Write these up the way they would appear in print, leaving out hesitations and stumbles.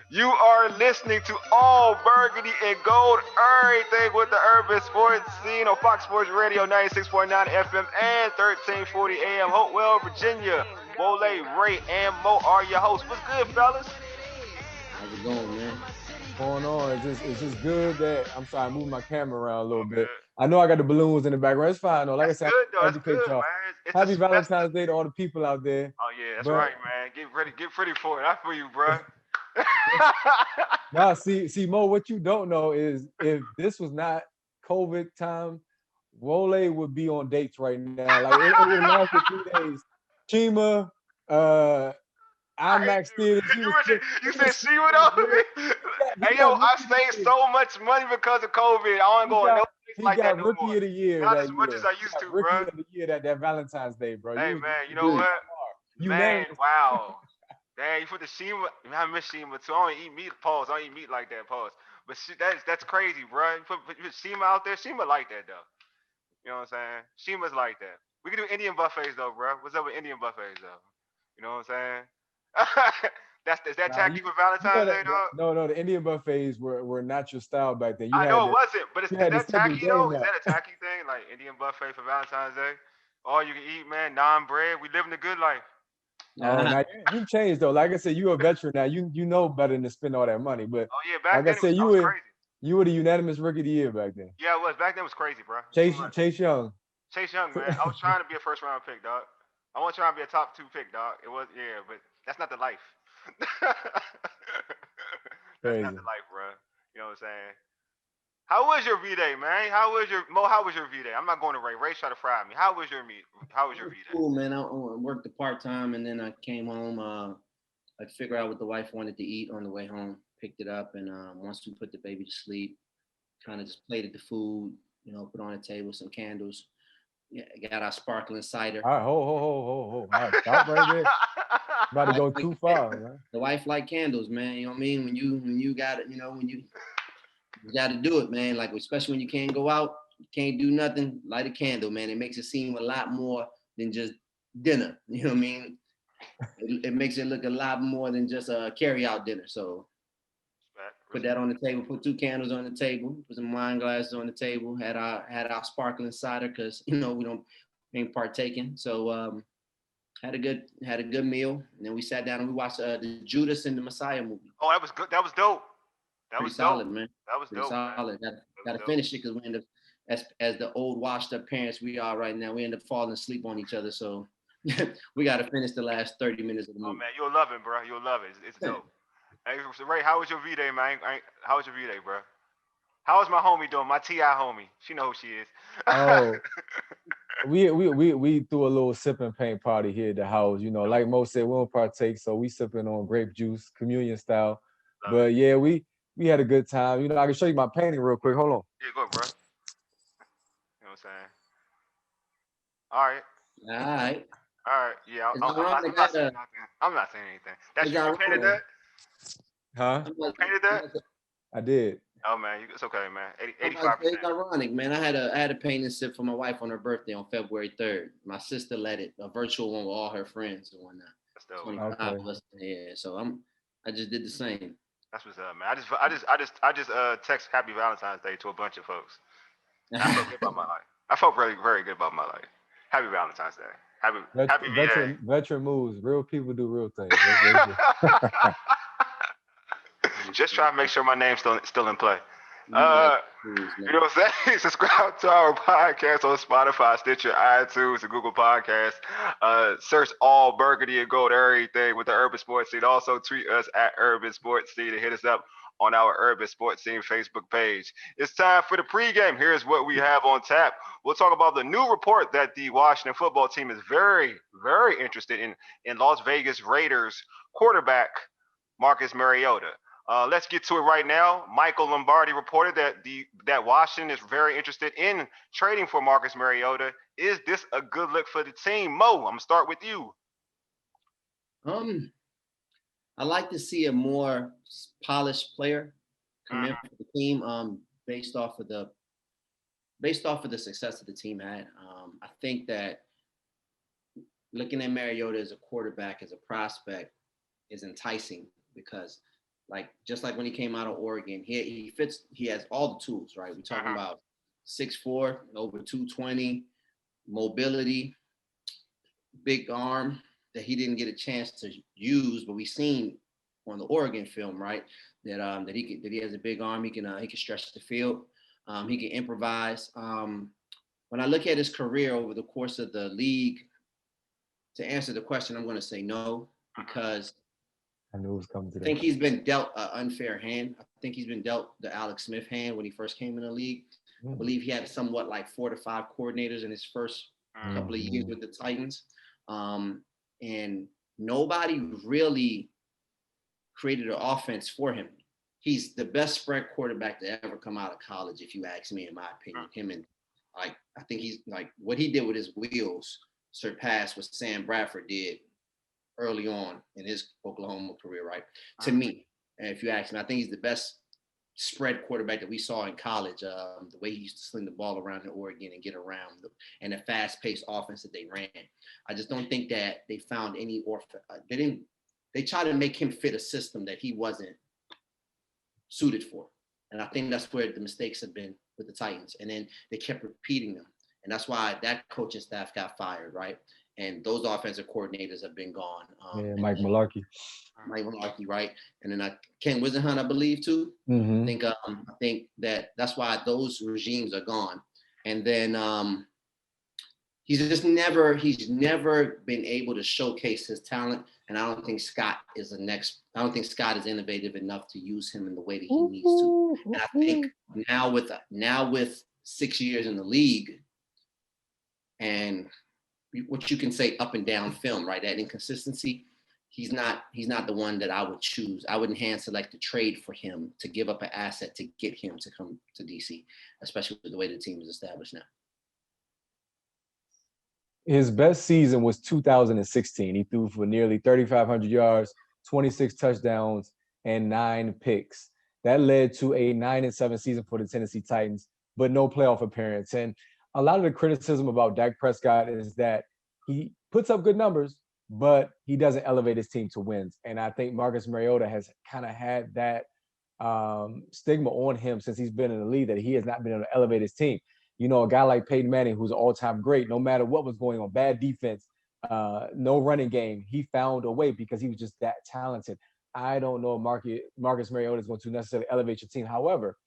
You are listening to All Burgundy and Gold, everything with the urban sports scene on Fox Sports Radio 96.9 FM and 1340 AM. Hopewell, Virginia. Wole, Ray, and Mo are your hosts. What's good, fellas? How's it going, man? Going on. It's just good that I'm sorry, I'm moving my camera around a little All bit. good. I know I got the balloons in the background. It's fine though. Like I That's said, good, though. I That's educate good, y'all. man. It's Happy a festive. Valentine's Day to all the people out there. Oh, yeah, that's But right, man. Get ready for it. I feel you, bro. now, see, Mo, what you don't know is if this was not COVID time, Wole would be on dates right now. Like it would have lasted 3 days. Chima, uh, I hate IMAX you. theaters. He You was mentioned still, you he said was she still would on over bread. me. He Hey yo, got I rookie of the saved year. so much money because of COVID. I ain't He going no got place he like that got no rookie more. of the year Not as that much as year. I He used got to, rookie bro. of the year that Valentine's Day, bro. Hey You man, you know Good. what? Man, unanimous. wow. Dang, you put the Shima. I miss Shima too. I don't eat meat. Pause. I don't eat meat like that. Pause. But that's crazy, bro. You put Shima out there. Shima like that though. You know what I'm saying? Shima's like that. We can do Indian buffets though, bro. What's up with Indian buffets though? You know what I'm saying? Is that Nah, tacky for you know Valentine's Day, that dog? no, the Indian buffets were not your style back then. I know it wasn't, but You is had to that step your tacky though? game Is up. that a tacky thing? Like Indian buffet for Valentine's Day? All you can eat, man, non bread. We living the good life. Oh, Ah, now you've changed though. Like I said, you a veteran now. You know better than to spend all that money. But Oh yeah, back like I then it was said, I was crazy. you were the unanimous rookie of the year back then. Yeah, it was. Back then it was crazy, bro. Too Chase much. Chase Young. Chase Young, man. I was trying to be a first round pick, dog. I was trying to be a top two pick, dog. It was yeah, but that's not the life. That's not Crazy. the life, bro. You know what I'm saying? How was your V Day, man? How was your Mo? How was your V Day? I'm not going to Ray. Ray's trying to fry me. How was your meet? How was it your was V Day? cool, man. I worked the part time, and then I came home. I'd figure out what the wife wanted to eat on the way home. Picked it up, and once we put the baby to sleep, kind of just plated the food. Put on the table some candles. Yeah, got our sparkling cider. All right, ho. All right, stop right there. About The to wife go like too far, man. the wife like candles, man. You know what I mean? When you got it, you got to do it, man. Like especially when you can't go out, you can't do nothing. Light a candle, man. It makes it seem a lot more than just dinner. You know what I mean? It makes it look a lot more than just a carry out dinner. So Respect, put that on respect. the table. Put two candles on the table. Put some wine glasses on the table. Had our sparkling cider because we don't ain't partaking. So had a good meal. And then we sat down and we watched the Judas and the Messiah movie. Oh, that was good. That was dope. That Pretty was dope. solid, man. That was Pretty dope, man. solid. Got That got was to dope. finish it because we end up as the old washed up parents we are right now. We end up falling asleep on each other. So we got to finish the last 30 minutes of the Oh movie. man, you'll love it, bro. You'll love it. It's dope. Hey, so Ray, how was your V Day, man? How was your V Day, bro? How is my homie doing? My Ti homie. She know who she is. Oh, we threw a little sip and paint party here at the house. Dope. Like Mo said, we don't partake, so we sipping on grape juice, communion style. Love it. But yeah, we had a good time. I can show you my painting real quick. Hold on. Yeah, go, bro. You know what I'm saying? All right. All right. All right. Yeah, It's I'm ironic not that saying nothing. I'm not saying anything. That's it's you. You painted ironic. Yeah. that? Huh? I'm You about, painted I'm that? about to, I did. Oh man, it's okay, man. 80, I'm about to say 85%. it's ironic, man. I had a paint and sip for my wife on her birthday on February 3rd. My sister led it, a virtual one with all her friends and whatnot. That's dope. 25 Okay. of us. Yeah. So I just did the same. That's what's up, man. I just text Happy Valentine's Day to a bunch of folks. I felt good about my life. I felt very, very good about my life. Happy Valentine's Day. Happy V Day. Veteran moves. Real people do real things. That's good. Just try to make sure my name's still in play. You got Uh, tools, you know man. what I'm saying? Subscribe to our podcast on Spotify, Stitcher, iTunes, and Google Podcasts. Search All Burgundy and Gold, everything with the Urban Sports Scene. Also tweet us at Urban Sports Scene and hit us up on our Urban Sports Scene Facebook page. It's time for the pregame. Here's what we have on tap. We'll talk about the new report that the Washington football team is very, very interested in Las Vegas Raiders quarterback Marcus Mariota. Let's get to it right now. Michael Lombardi reported that Washington is very interested in trading for Marcus Mariota. Is this a good look for the team? Mo, I'm gonna start with you. Um, I like to see a more polished player come in Mm-hmm. for the team. Based off of the success that the team had. I think that looking at Mariota as a quarterback, as a prospect, is enticing because like just like when he came out of Oregon, he fits. He has all the tools, right? We're talking about 6'4", over 220, mobility, big arm that he didn't get a chance to use, but we seen on the Oregon film, right? That he has a big arm. He can stretch the field. He can improvise. When I look at his career over the course of the league, to answer the question, I'm going to say no, because I knew it was coming I today. think he's been dealt an unfair hand. I think he's been dealt the Alex Smith hand when he first came in the league. I believe he had somewhat like 4 to 5 coordinators in his first couple of years with the Titans. And nobody really created an offense for him. He's the best spread quarterback to ever come out of college, if you ask me, in my opinion. Him and I think he's like what he did with his wheels surpassed what Sam Bradford did early on in his Oklahoma career, right? To me, and if you ask me, I think he's the best spread quarterback that we saw in college. The way he used to sling the ball around in Oregon and get around, and the fast-paced offense that they ran. I just don't think that they found any They tried to make him fit a system that he wasn't suited for, and I think that's where the mistakes have been with the Titans. And then they kept repeating them, and that's why that coaching staff got fired, right? And those offensive coordinators have been gone. Mike Mularkey. Mike Mularkey, right? And then Ken Wisenhunt, I believe, too. I think that's why those regimes are gone. And then he's never been able to showcase his talent. And I don't think Scott is innovative enough to use him in the way that he needs to. And I think now with 6 years in the league, and what you can say up and down film, right? That inconsistency, he's not the one that I would choose. I wouldn't hand select a trade for him to give up an asset to get him to come to DC, especially with the way the team is established now. His best season was 2016. He threw for nearly 3,500 yards, 26 touchdowns, and 9 picks. That led to a 9-7 season for the Tennessee Titans, but no playoff appearance. And a lot of the criticism about Dak Prescott is that he puts up good numbers, but he doesn't elevate his team to wins. And I think Marcus Mariota has kind of had that stigma on him since he's been in the league, that he has not been able to elevate his team. You know, a guy like Peyton Manning, who's an all-time great, no matter what was going on, bad defense, no running game, he found a way because he was just that talented. I don't know if Marcus Mariota is going to necessarily elevate your team. However,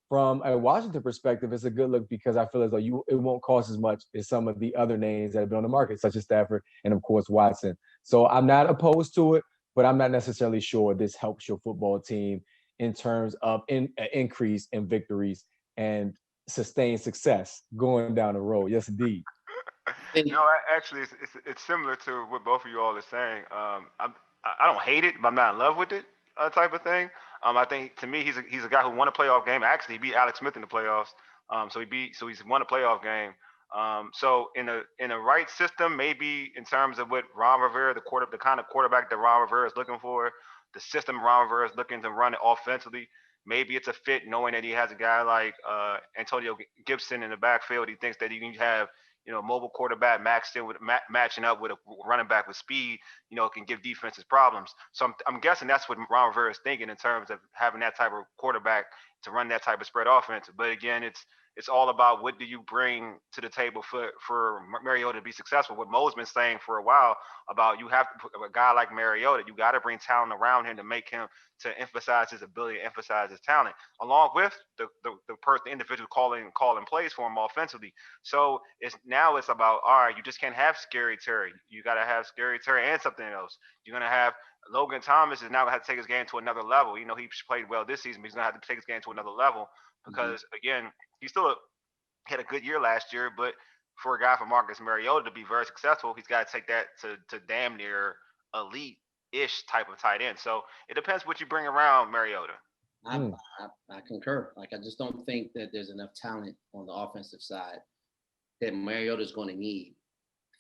from a Washington perspective, it's a good look because I feel as though it won't cost as much as some of the other names that have been on the market, such as Stafford and, of course, Watson. So I'm not opposed to it, but I'm not necessarily sure this helps your football team in terms of an increase in victories and sustained success going down the road. Yes, indeed. Actually, it's similar to what both of you all are saying. I don't hate it, but I'm not in love with it, type of thing. I think to me he's a guy who won a playoff game. Actually, he beat Alex Smith in the playoffs. So he's won a playoff game. So in a right system, maybe in terms of what Ron Rivera, the kind of quarterback that Ron Rivera is looking for, the system Ron Rivera is looking to run it offensively. Maybe it's a fit knowing that he has a guy like Antonio Gibson in the backfield. He thinks that he can have mobile quarterback matching up with a running back with speed, can give defenses problems. So I'm guessing that's what Ron Rivera is thinking in terms of having that type of quarterback to run that type of spread offense. But again, it's all about what do you bring to the table for Mariota to be successful. What Mo's been saying for a while about you have to put a guy like Mariota, you got to bring talent around him to make him to emphasize his ability, emphasize his talent, along with the individual calling plays for him offensively. So it's about, all right, you just can't have Scary Terry. You got to have Scary Terry and something else. You're going to have Logan Thomas is now going to have to take his game to another level. He played well this season, but he's going to have to take his game to another level because, again, he still had a good year last year, but for a guy from Marcus Mariota to be very successful, he's got to take that to damn near elite-ish type of tight end. So it depends what you bring around Mariota. I concur. Like, I just don't think that there's enough talent on the offensive side that Mariota is going to need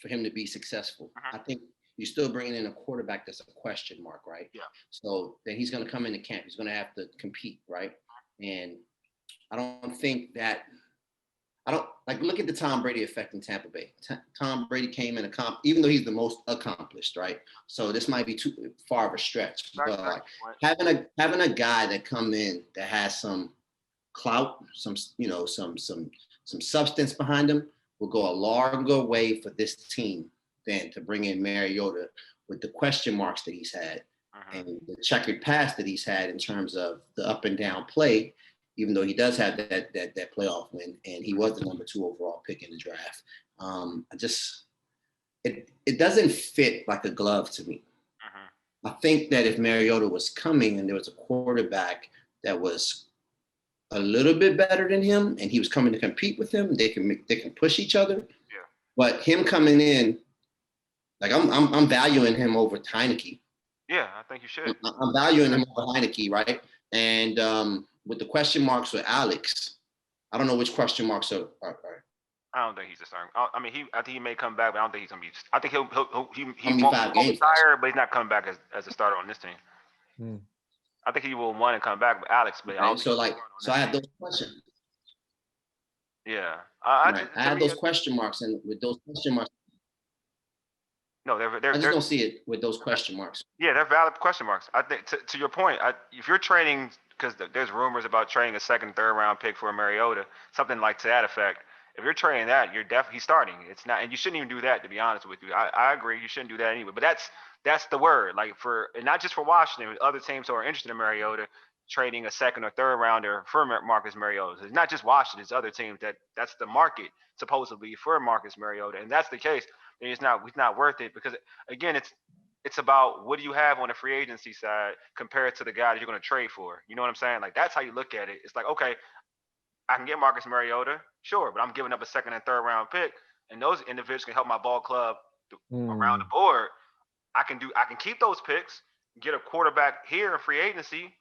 for him to be successful. I think you're still bringing in a quarterback that's a question mark, right? Yeah. So then he's going to come into camp. He's going to have to compete, right? And I don't think that I don't like look at the Tom Brady effect in Tampa Bay. Tom Brady came in even though he's the most accomplished, right? So this might be too far of a stretch, but like having a guy that come in that has some clout, some substance behind him will go a longer way for this team than to bring in Mariota with the question marks that he's had and the checkered past that he's had in terms of the up and down play. Even though he does have that playoff win, and he was the number 2 overall pick in the draft, it doesn't fit like a glove to me. I think that if Mariota was coming and there was a quarterback that was a little bit better than him, and he was coming to compete with him, they can push each other. Yeah. But him coming in, like I'm valuing him over Heineke. Yeah, I think you should. I'm valuing him over Heineke, right? And with the question marks with Alex, I don't know which question marks are. I don't think he's a starting. I mean, I think he may come back, but I don't think he's gonna be. I think he won't be tired, but he's not coming back as a starter on this team. I think he will want to come back, but Alex. But I have those questions. Yeah, I have those question marks, and with those question marks. No, I just don't see it with those question marks. Yeah, they're valid question marks. I think to your point, if you're trading, because there's rumors about trading a second, third round pick for a Mariota, something like to that effect. If you're trading that, you're definitely starting. It's not, and you shouldn't even do that. To be honest with you, I agree. You shouldn't do that anyway. But that's the word. Like and not just for Washington, other teams who are interested in Mariota trading a second or third rounder for Marcus Mariota. It's not just Washington. It's other teams that's the market supposedly for Marcus Mariota, and that's the case. It's not worth it because again, it's about what do you have on the free agency side compared to the guy that you're going to trade for. You know what I'm saying? Like that's how you look at it. It's like, okay, I can get Marcus Mariota, sure, but I'm giving up a second and third round pick, and those individuals can help my ball club around the board. I can keep those picks, get a quarterback here in free agency,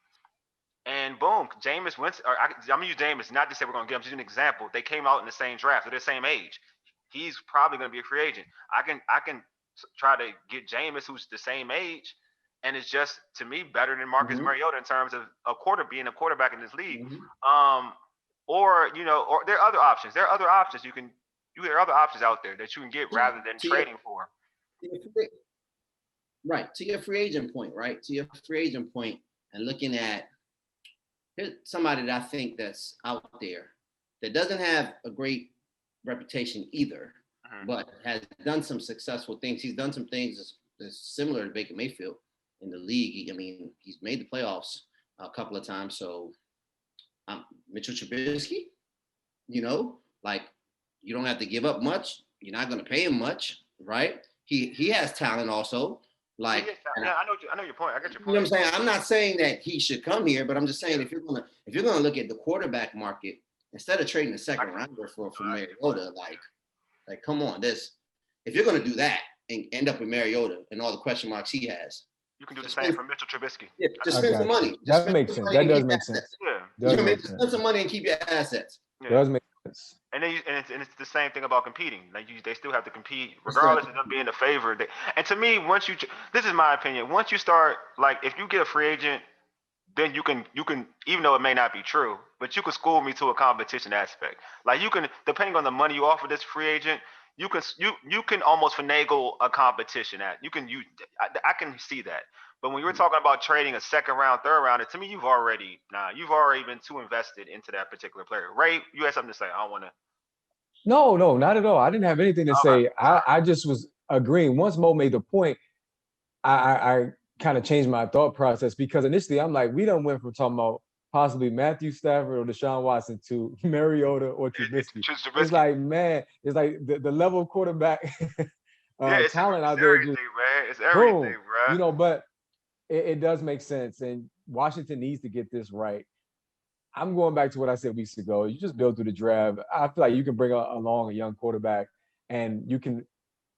and boom, Jameis Winston. I'm gonna use Jameis not to say we're gonna get him. Just an example. They came out in the same draft. They're the same age. He's probably gonna be a free agent. I can try to get Jameis, who's the same age, and it's just to me better than Marcus Mariota in terms of being a quarterback in this league. Or there are other options. There are other options there are other options out there that you can get rather than trading for. Right. To your free agent point, right? To your free agent point, and looking at here's somebody that I think that's out there that doesn't have a great reputation either, but has done some successful things. He's done some things that's similar to Baker Mayfield in the league. He's made the playoffs a couple of times. So Mitchell Trubisky, like you don't have to give up much. You're not going to pay him much, right? He has talent also. Like, I know your point. I get your point. You know what I'm saying? I'm not saying that he should come here, but I'm just saying if you're gonna look at the quarterback market instead of trading a second rounder for Mariota, like come on, if you're gonna do that and end up with Mariota and all the question marks he has, you can do the same for Mitchell Trubisky. Yeah, just spend some money. That makes sense. That does make sense. Yeah, spend some money and keep your assets. Yeah. Does make sense. And it's the same thing about competing. Like they still have to compete regardless of them being a favorite. And to me, this is my opinion. Once you start, like, if you get a free agent, then you can even though it may not be true, but you can school me to a competition aspect. Like you can, depending on the money you offer this free agent, you can almost finagle a competition at. I can see that. But when you were talking about trading a second round, third rounder, to me, you've already been too invested into that particular player. Ray, you had something to say. I don't want to. No, not at all. I didn't have anything to say. I just was agreeing. Once Mo made the point, I kind of changed my thought process because initially I'm like, we done went from talking about possibly Matthew Stafford or Deshaun Watson to Mariota or Trubisky. It's like, man, it's like the level of quarterback talent out there. Everything, man. It's everything, bro. But it does make sense. And Washington needs to get this right. I'm going back to what I said weeks ago. You just build through the draft. I feel like you can bring along a young quarterback and you can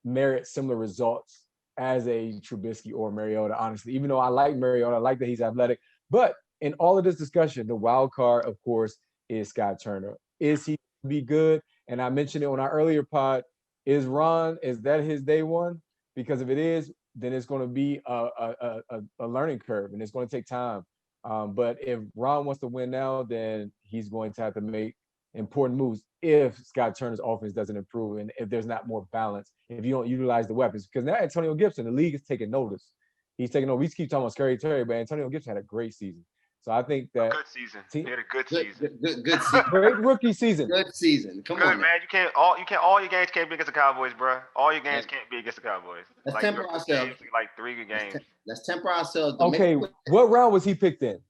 merit similar results as a Trubisky or Mariota, honestly. Even though I like Mariota, I like that he's athletic. But in all of this discussion, the wild card, of course, is Scott Turner. Is he be good? And I mentioned it on our earlier pod. Is that his day one? Because if it is, then it's going to be a learning curve and it's going to take time. But if Ron wants to win now, then he's going to have to make important moves if Scott Turner's offense doesn't improve and if there's not more balance, if you don't utilize the weapons. Because now Antonio Gibson, the league is taking notice. He's taking over. We keep talking about Scary Terry, but Antonio Gibson had a great season. So I think that good season. He had a good season. Good season. Great rookie season. Good season. Come on, man. All your games can't be against the Cowboys, bro. All your games can't be against the Cowboys. Let's temper ourselves. Like 3 good games. Let's temper ourselves. Okay, what round was he picked in?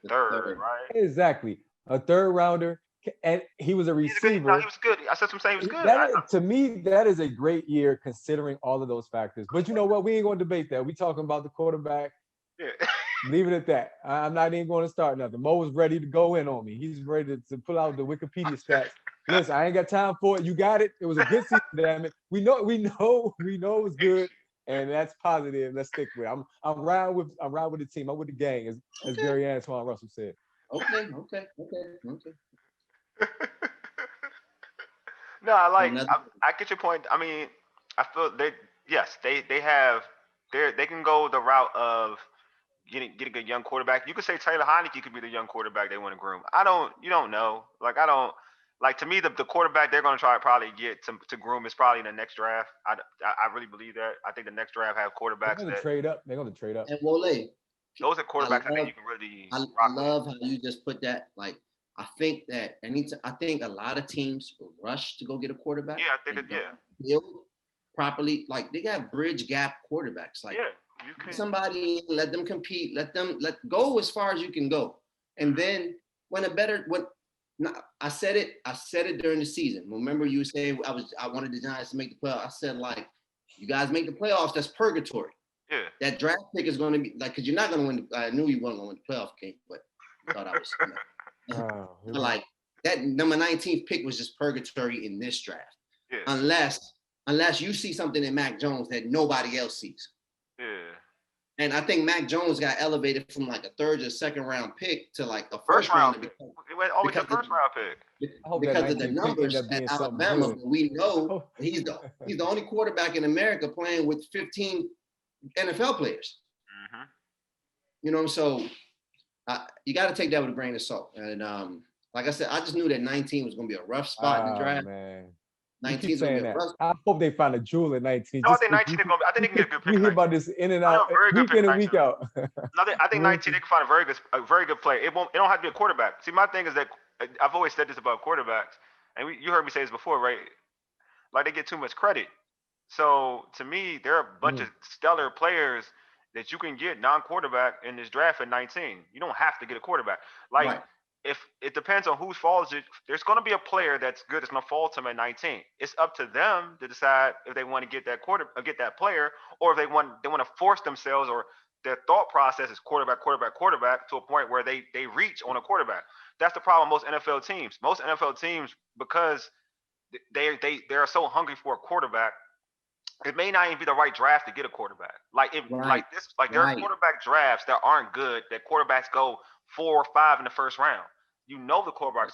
Third, right? Exactly. A third rounder. And he was a receiver. He was good. I said some saying he was good. To me, that is a great year considering all of those factors. But you know what? We ain't going to debate that. We talking about the quarterback. Yeah. Leave it at that. I'm not even going to start nothing. Mo was ready to go in on me. He's ready to pull out the Wikipedia stats. Listen, I ain't got time for it. You got it. It was a good season, damn it. We know it was good, and that's positive. Let's stick with it. I'm riding with the team. I'm with the gang, as Gary Antoine Russell said. Okay. No, I get your point. I mean, I feel they can go the route of getting a young quarterback. You could say Taylor Heineke could be the young quarterback they want to groom. You don't know. To me, the quarterback they're going to try to probably get to groom is probably in the next draft. I really believe that. I think the next draft have quarterbacks They're going to trade up. They're going to trade up. And Wole, those are quarterbacks I think you can really. I love how you just put that. Like, I think that I think a lot of teams rush to go get a quarterback. Yeah, I think build properly. Like, they got bridge gap quarterbacks. Like, you can somebody, let them compete. Let go as far as you can go. And then I said it during the season. Remember you saying I wanted the Giants to make the playoffs. I said, like, you guys make the playoffs, that's purgatory. Yeah. That draft pick is going to be like, because you're not going to win. I knew you weren't going to win the playoff game, but I thought I was. Like, that number 19th pick was just purgatory in this draft. Yeah. Unless you see something in Mac Jones that nobody else sees. Yeah. And I think Mac Jones got elevated from like a third or second round pick to like a first round pick. It went always a first round pick. Because of the numbers at Alabama, we know he's the only quarterback in America playing with 15 NFL players. Mm-hmm. You know, so you got to take that with a grain of salt. And like I said, I just knew that 19 was going to be a rough spot in the draft. Man. 19 is going to be a rough spot. I hope they find a jewel at 19. No, I think 19 I think they can get a good pick. We hear about this in and out, week in and week out. I think 19 they can find a very good player. It don't have to be a quarterback. See, my thing is that I've always said this about quarterbacks, and you heard me say this before, right? Like, they get too much credit. So to me, there are a bunch of stellar players that you can get non-quarterback in this draft at 19. You don't have to get a quarterback. Like, right. If it depends on whose falls, there's going to be a player that's good that's going to fall to them at 19. It's up to them to decide if they want to get that player, or if they want to force themselves, or their thought process is quarterback to a point where they reach on a quarterback. That's the problem with most NFL teams. Most NFL teams, because they are so hungry for a quarterback, it may not even be the right draft to get a quarterback. Like there are quarterback drafts that aren't good, that quarterbacks go 4 or 5 in the first round. You know the quarterbacks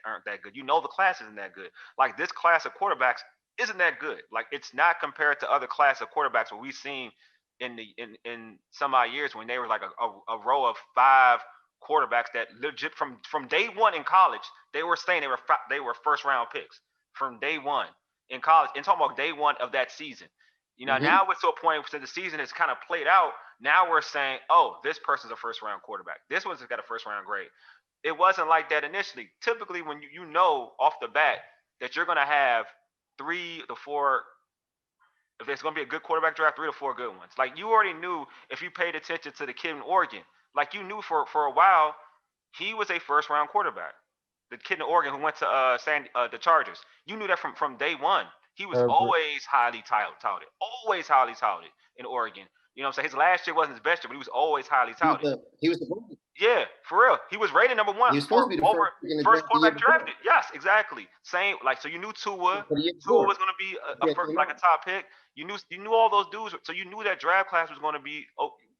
aren't that good. You know the class isn't that good. Like, this class of quarterbacks isn't that good. Like, it's not compared to other class of quarterbacks where we've seen in some odd years when they were like a row of 5 quarterbacks that legit from day one in college, they were saying they were first round picks from day one in college. And talking about day one of that season. You know, now we're to a point where the season has kind of played out. Now we're saying, oh, this person's a first-round quarterback. This one's got a first-round grade. It wasn't like that initially. Typically, when you know off the bat that you're going to have 3 to 4, if there's going to be a good quarterback draft, 3 to 4 good ones. Like, you already knew if you paid attention to the kid in Oregon. Like, you knew for a while he was a first-round quarterback. The kid in Oregon who went to the Chargers. You knew that from day one. He was always highly touted. Always highly touted in Oregon. You know what I'm saying? His last year wasn't his best year, but he was always highly touted. He was the one. Yeah, for real. He was rated number 1. He was supposed to be the first quarterback drafted. Yes, exactly. Same. Like, so you knew Tua was going to be a top pick. You knew all those dudes. So you knew that draft class was going to be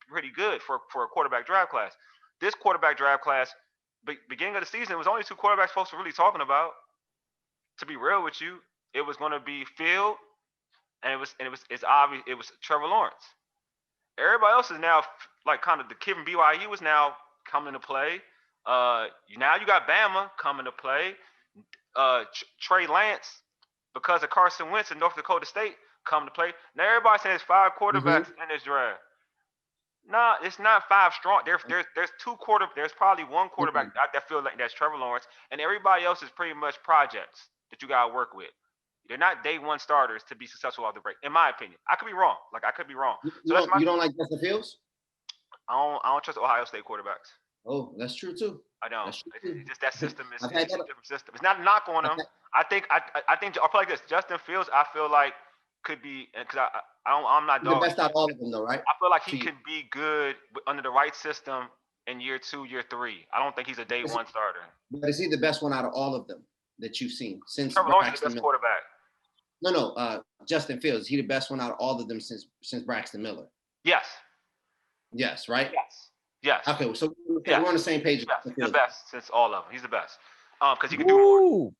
pretty good for a quarterback draft class. This quarterback draft class, beginning of the season, it was only 2 quarterbacks folks were really talking about. To be real with you, it was going to be Field, and it's obvious it was Trevor Lawrence. Everybody else is now, like, kind of the kid from BYU was now coming into play. Now you got Bama coming to play. Trey Lance, because of Carson Wentz in North Dakota State, come to play. Now everybody's saying there's 5 quarterbacks in this draft. No, it's not 5 strong. There's There's probably 1 quarterback that feel like that's Trevor Lawrence, and everybody else is pretty much projects that you gotta work with. They're not day 1 starters to be successful off the break, in my opinion. I could be wrong. Like I could be wrong. You don't like Justin Fields? I don't trust Ohio State quarterbacks. Oh, that's true too. I don't. It's just that system is a different system. It's not a knock on them. I think I'll play like this. Justin Fields, I feel like could be, because I'm not the best out of all of them though, right? I feel like he could be good under the right system in year 2, year 3. I don't think he's a day 1 starter. But is he the best one out of all of them that you've seen since Trevor Lawrence is the best quarterback? No, Justin Fields. Is he the best one out of all of them since Braxton Miller? Yes. Yes, right? Yes. Okay, so we're on the same page. He's the best since all of them. He's the best. Because he can do more.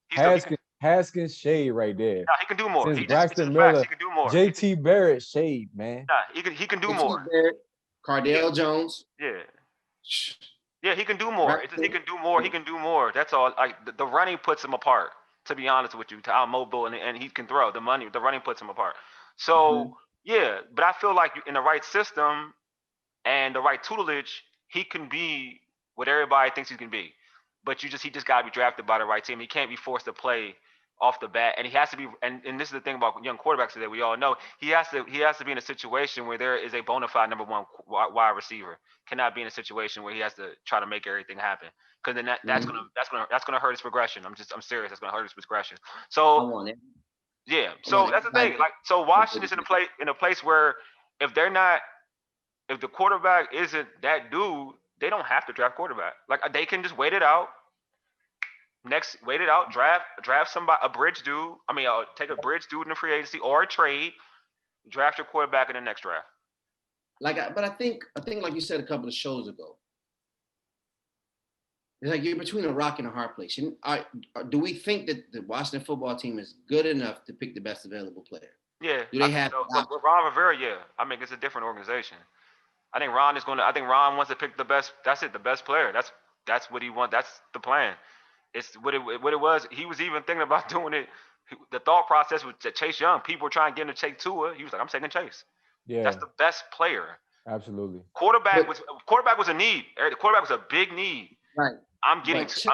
Haskins shade right there. Nah, he can do more. Since Braxton Miller, he can do more. JT Barrett shade, man. Nah, he can do more. Barrett, Cardale Jones. Yeah, he can do more. He can do more. He can do more. That's all. Like the running puts him apart. To be honest with you, to how mobile and he can throw. The running puts him apart. So yeah, but I feel like in the right system and the right tutelage, he can be what everybody thinks he can be. But he just got to be drafted by the right team. He can't be forced to play off the bat, and he has to be. And this is the thing about young quarterbacks today. We all know he has to be in a situation where there is a bona fide number 1 wide receiver. Cannot be in a situation where he has to try to make everything happen, because then that's gonna hurt his progression. I'm serious. That's gonna hurt his progression. So yeah. So that's the thing. Like, so Washington's in a place where if the quarterback isn't that dude, they don't have to draft quarterback. Like, they can just wait it out. Draft somebody, a bridge dude. Take a bridge dude in the free agency or a trade. Draft your quarterback in the next draft. But I think like you said a couple of shows ago, it's like you're between a rock and a hard place. Do we think that the Washington football team is good enough to pick the best available player? Yeah. Do they have? So Ron Rivera, yeah. It's a different organization. I think Ron wants to pick the best. That's it, the best player. That's what he wants. That's the plan. It's what it was. He was even thinking about doing it. The thought process was to Chase Young. People were trying to get him to take Tua. He was like, I'm taking Chase. Yeah. That's the best player. Absolutely. Quarterback was a need. The quarterback was a big need. Right. I'm getting Chase.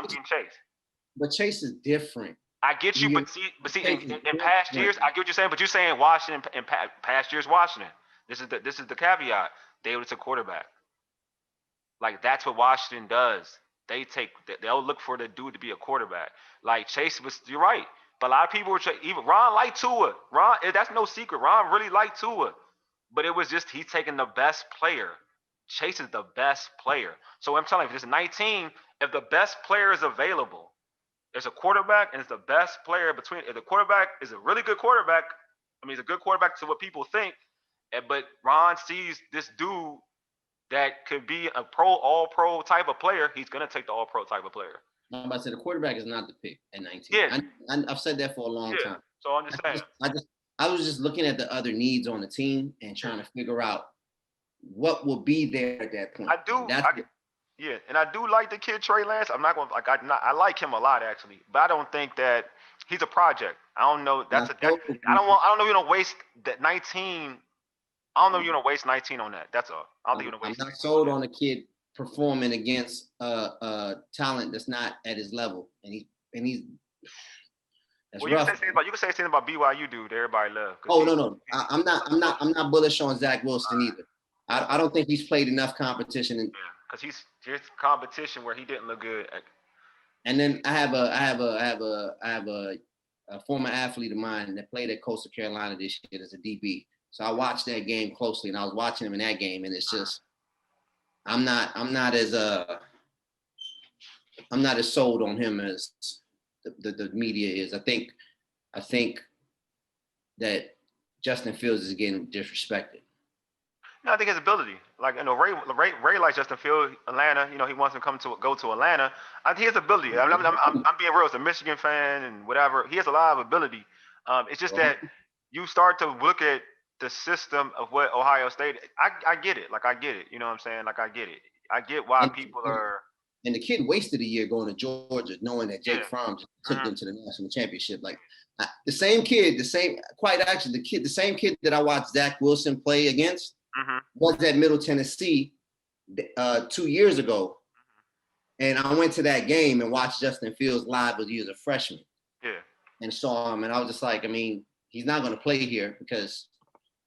But Chase is different. I get you, but see, in past years, I get what you're saying. But you're saying Washington in past years, Washington. This is the caveat. They would take a quarterback. Like, that's what Washington does. They'll look for the dude to be a quarterback. Like Chase was, you're right. But a lot of people were even Ron liked Tua. That's no secret. Ron really liked Tua. But it was just he's taking the best player. Chase is the best player. So I'm telling you, if there's 19, if the best player is available, there's a quarterback and it's the best player between. If the quarterback is a really good quarterback, he's a good quarterback to what people think. But Ron sees this dude that could be a all-pro type of player. He's going to take the all-pro type of player. I'm about to say the quarterback is not the pick at 19. Yeah. I've said that for a long time. So I'm just saying. I was just looking at the other needs on the team and trying to figure out what will be there at that point. And I do like the kid Trey Lance. I'm not going I like him a lot actually, but I don't think that he's a project. I don't know. I don't know. You don't waste that 19. I don't know if you're gonna waste 19 on that. That's all. I don't think you're gonna waste. I'm not sold on a kid performing against talent that's not at his level, and he's. Well, you can say something about BYU dude. Everybody love. Oh no, I'm not bullish on Zach Wilson either. I don't think he's played enough competition. Because he's competition where he didn't look good. And then I have a former athlete of mine that played at Coastal Carolina this year as a DB. So I watched that game closely, and I was watching him in that game, and it's just I'm not as sold on him as the media is. I think that Justin Fields is getting disrespected. No, I think his ability. Like, Ray likes Justin Fields, Atlanta. He wants him to go to Atlanta. I think his ability. I'm being real. As a Michigan fan and whatever, he has a lot of ability. It's just that you start to look at the system of what Ohio State. I get it. Like, I get it. You know what I'm saying? Like, I get it. I get why people are. And the kid wasted a year going to Georgia, knowing that Jake Yeah. Fromm just took them to the national championship. Like the same kid that I watched Zach Wilson play against was at Middle Tennessee 2 years ago. And I went to that game and watched Justin Fields live as he was a freshman. Yeah. And saw him, and I was just like, I mean, he's not going to play here because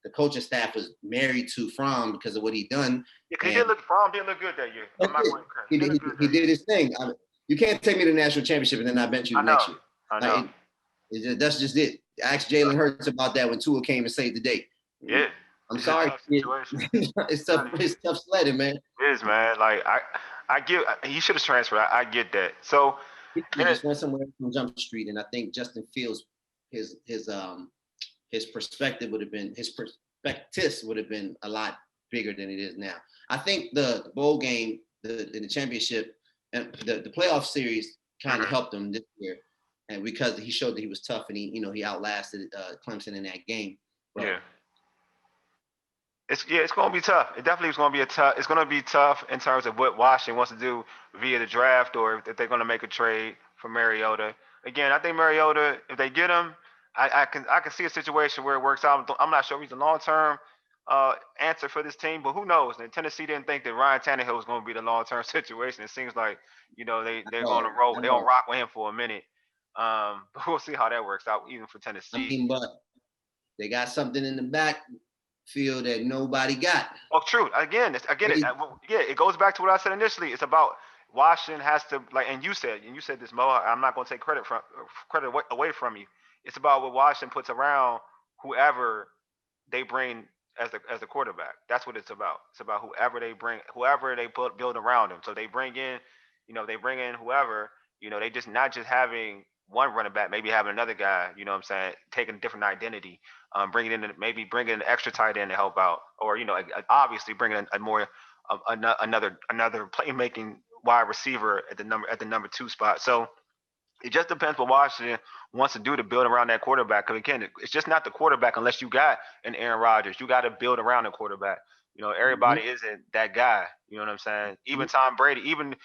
the coaching staff was married to Fromm because of what he done. Yeah, because Fromm didn't look good that year. I'm not going to he did his thing. You can't take me to the national championship and then I bench you next year. I know. That's just it. I asked Jalen Hurts about that when Tua came and saved the day. Yeah. I'm sorry. It's tough sledding, man. It is, man. Like I get he should have transferred. I get that. So he just went somewhere from Jump Street, and I think Justin Fields, his perspective would have been a lot bigger than it is now. I think the bowl game, in the championship, and the playoff series kind of helped him this year, and because he showed that he was tough, and he outlasted Clemson in that game. But, yeah. It's going to be tough. It definitely is going to be it's going to be tough in terms of what Washington wants to do via the draft, or if they're going to make a trade for Mariota. Again, I think Mariota, if they get him, I can see a situation where it works out. I'm not sure if he's a long-term answer for this team, but who knows? And Tennessee didn't think that Ryan Tannehill was going to be the long-term situation. It seems like they're going to roll. They're going to rock with him for a minute. But we'll see how that works out, even for Tennessee. I mean, but they got something in the backfield that nobody got. Oh, true. Again, it goes back to what I said initially. It's about Washington has to, like, and you said this, Mo. I'm not going to take credit away from you. It's about what Washington puts around whoever they bring as the quarterback. That's what it's about. It's about whoever they build around them. So they bring in whoever. They just not just having one running back, maybe having another guy. You know what I'm saying? Taking a different bringing in an extra tight end to help out, or obviously bringing another playmaking wide receiver at the number 2 spot. So it just depends what Washington wants to do to build around that quarterback. Because again, it's just not the quarterback unless you got an Aaron Rodgers. You got to build around the quarterback. Everybody isn't that guy. You know what I'm saying? Even Tom Brady, even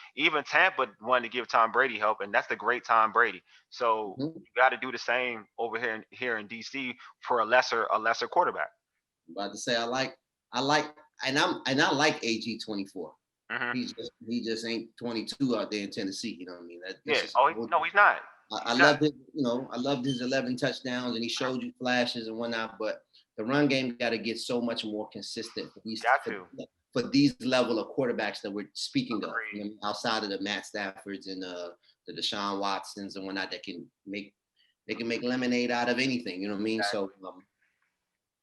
Tampa wanted to give Tom Brady help, and that's the great Tom Brady. So you got to do the same over here in DC for a lesser quarterback. I'm about to say I like AG 24. He just ain't 22 out there in Tennessee. You know what I mean? No, he's not. I loved it. I loved his 11 touchdowns, and he showed you flashes and whatnot. But the run game got to get so much more consistent for these level of quarterbacks that we're speaking of. Outside of the Matt Staffords and the Deshaun Watsons and whatnot, that can make lemonade out of anything. You know what I mean? Exactly. So.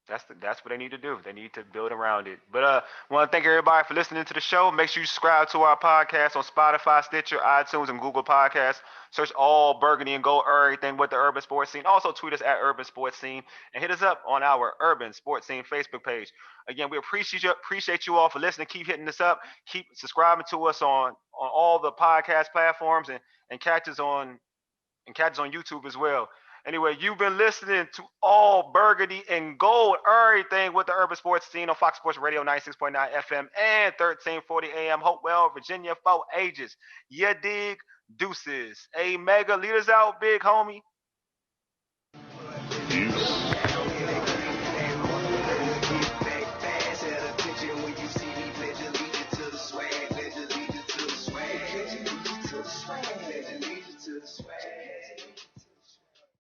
That's what they need to do. They need to build around it. But I want to thank everybody for listening to the show. Make sure you subscribe to our podcast on Spotify, Stitcher, iTunes, and Google Podcasts. Search all Burgundy and Gold, everything with the Urban Sports Scene. Also tweet us at Urban Sports Scene and hit us up on our Urban Sports Scene Facebook page. Again, we appreciate you all for listening. Keep hitting us up. Keep subscribing to us on all the podcast platforms and catch us on YouTube as well. Anyway, you've been listening to All Burgundy and Gold, everything with the Urban Sports Scene on Fox Sports Radio 96.9 FM and 1340 AM, Hopewell, Virginia, for ages. You dig? Deuces. Hey, Mega, lead us out, big homie.